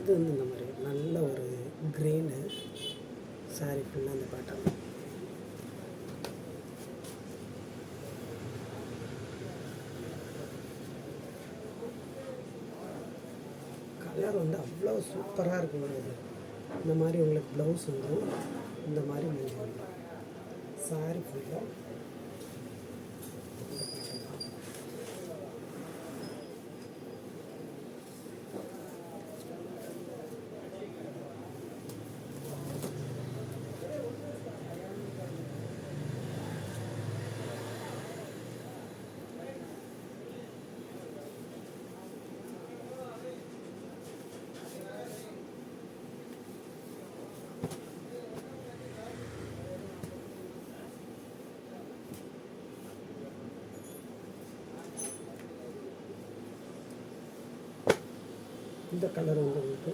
இது வந்து இந்த மாதிரி நல்ல ஒரு க்ரீனு சாரி ஃபுல்லாக அந்த பேட்டர்ன். கலர் வந்து அவ்வளோ சூப்பராக இருக்குங்க. இது இந்த மாதிரி உங்களுக்கு ப்ளவுஸ் வந்துடும், இந்த மாதிரி முடிஞ்சிடும். சாரி ஃபுல்லாக இந்த கலர் வந்து உங்களுக்கு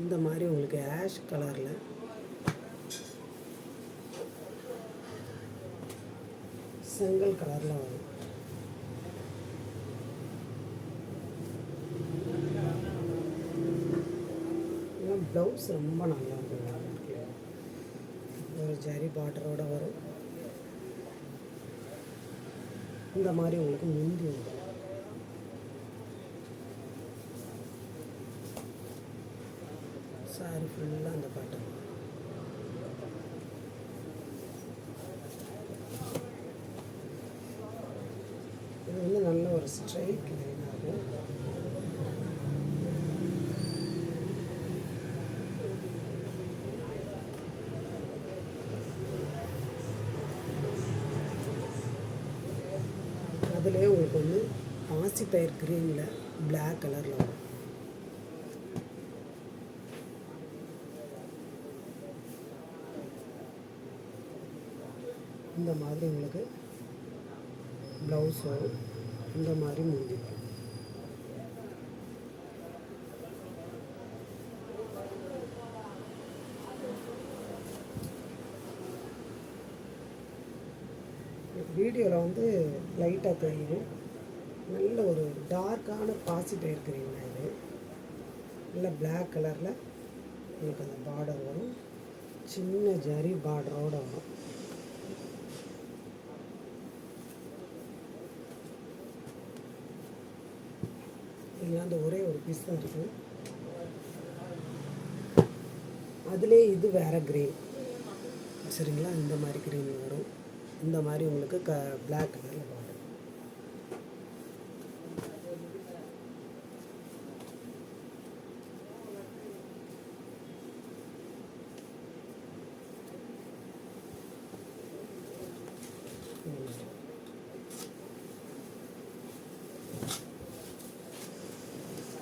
இந்த மாதிரி உங்களுக்கு ஆஷ் கலரில் செங்கல் கலரில் வரும். ப்ளவுஸ் ரொம்ப நல்லா இருக்கும். ஒரு ஜரி பார்டரோடு வரும். இந்த மாதிரி உங்களுக்கு முந்தி வரும். சாரி ஃபுல்லாக அந்த பாட்டன். இது வந்து நல்ல ஒரு ஸ்ட்ரைட் லைன் ஆகும். அதுலேயே உங்களுக்கு வந்து பாசிப்பயிர் க்ரீனில் பிளாக் கலரில் வரும். இந்த மாதிரி உங்களுக்கு ப்ளவுஸ் வரும். இந்த மாதிரி முடிஞ்சிடும். வீடியோவில் வந்து லைட்டாக தெரியும். நல்ல ஒரு டார்க்கான பாசிப்பயிர் க்ரீன் இது. நல்ல பிளாக் கலரில் உங்களுக்கு அந்த பார்டர் வரும். சின்ன ஜரி பார்டரோடு வரும். இல்லை அந்த ஒரே ஒரு பீஸ் தான் இருக்கும். அதிலே இது வேறு க்ரீன், சரிங்களா? இந்த மாதிரி க்ரீன் வரும். இந்த மாதிரி உங்களுக்கு பிளாக் கலரில் பார்டர்.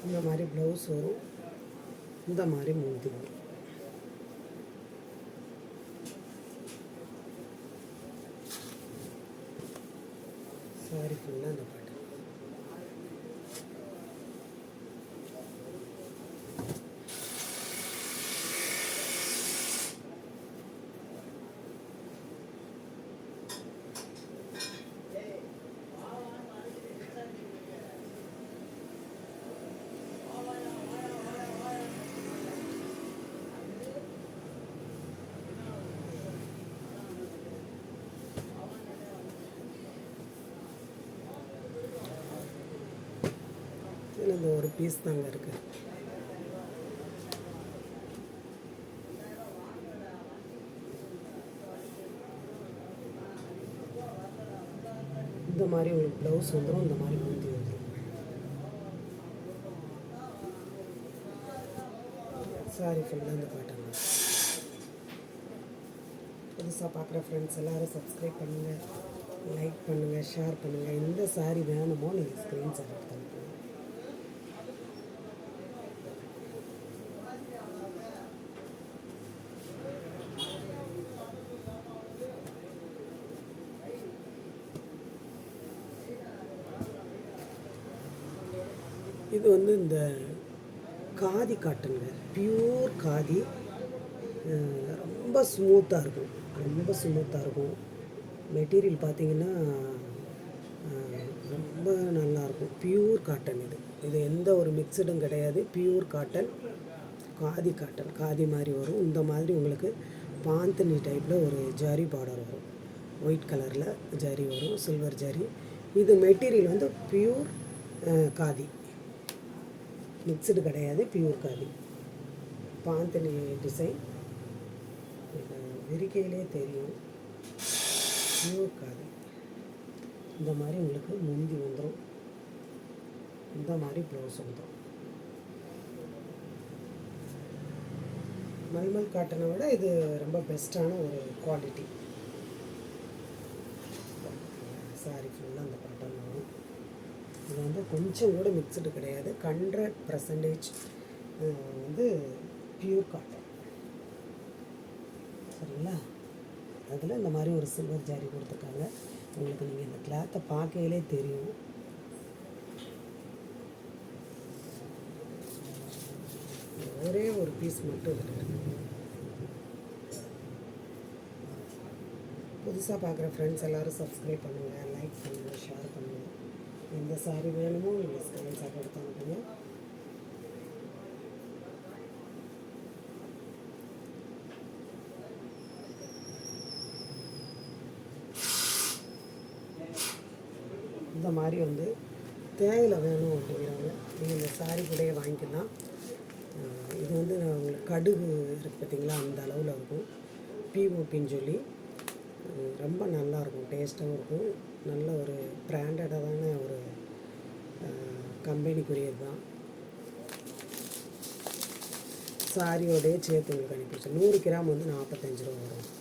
இந்த மாதிரி ப்ளவுஸ் வரும். இந்த மாதிரி முந்தி வரும். சாரி ஃபுல்லாக அந்த பாட்டு. இந்த ஒரு பீஸ் தாங்க இருக்குது. இந்த மாதிரி உங்களுக்கு ப்ளவுஸ் வந்துடும். இந்த மாதிரி முந்தி வந்துடும். சாரி ஃபுல்லாக இந்த பாட்டாங்க. புதுசாக பார்க்குற ஃப்ரெண்ட்ஸ் எல்லோரும் சப்ஸ்கிரைப் பண்ணுங்கள், லைக் பண்ணுங்கள், ஷேர் பண்ணுங்கள். எந்த சாரி வேணுமோ நீங்கள் ஸ்க்ரீன்ஷாட் எடுத்து அனுப்புங்க. இது வந்து இந்த காதி காட்டனுங்க, பியூர் காதி. ரொம்ப ஸ்மூத்தாக இருக்கும், ரொம்ப ஸ்மூத்தாக இருக்கும். மெட்டீரியல் பார்த்திங்கன்னா ரொம்ப நல்லாயிருக்கும். பியூர் காட்டன் இது. இது எந்த ஒரு மிக்சடும் கிடையாது. Pure cotton, khadi cotton. Khadi மாதிரி வரும். இந்த மாதிரி உங்களுக்கு பாந்தனி டைப்பில் ஒரு ஜரி பார்டர் வரும். ஒயிட் கலரில் ஜரி வரும், சில்வர் ஜரி. இது மெட்டீரியல் வந்து பியூர் காதி, மிக்சடு கிடையாது, பியூர் காதி. பாந்தனி டிசைன் விரிக்கையிலே தெரியும், பியூர் காதி. இந்த மாதிரி உங்களுக்கு முந்தி வந்துடும், இந்த மாதிரி ப்ளவுஸ் வந்துடும். மல்மல் காட்டனை விட இது ரொம்ப பெஸ்ட்டான ஒரு குவாலிட்டி. சாரி ஃபுல்லாக அந்த காட்டன் வரும். இது வந்து கொஞ்சம் கூட மிக்சடு கிடையாது. 100% வந்து பியூர் காட்டன். சரிங்களா? அதில் இந்த மாதிரி ஒரு சில்வர் ஜாரி கொடுத்துருக்காங்க. உங்களுக்கு நீங்கள் இந்த கிளாத்தை பார்க்கையிலே தெரியும். ஒரே ஒரு பீஸ் மட்டும் இதில் இருக்குது. புதுசாக பார்க்குற ஃப்ரெண்ட்ஸ் எல்லோரும் சப்ஸ்கிரைப் பண்ணுங்கள், லைக் பண்ணுங்கள், ஷேர் பண்ணுங்கள். எந்த சாரி வேணுமோ நீங்கள் ஸ்க்ரீன்ஷாட் எடுத்து அனுப்புங்க. இந்த மாதிரி வந்து தேயிலை வேணும் அப்படிங்கிறவங்க நீங்கள் இந்த சாரி கூடயே வாங்கிக்கலாம். இது வந்து உங்களுக்கு கடுகு இருக்குது பார்த்தீங்களா, அந்த அளவில் இருக்கும். பிஓபின்னு சொல்லி ரொம்ப நல்லாயிருக்கும், டேஸ்ட்டாகவும் இருக்கும். நல்ல ஒரு பிராண்டடான ஒரு கம்பெனிக்குரியது தான். சாரியோடையே சேர்த்து உங்களுக்கு அனுப்பிச்சு 100 கிராம் வந்து 45 ரூபா வரும்.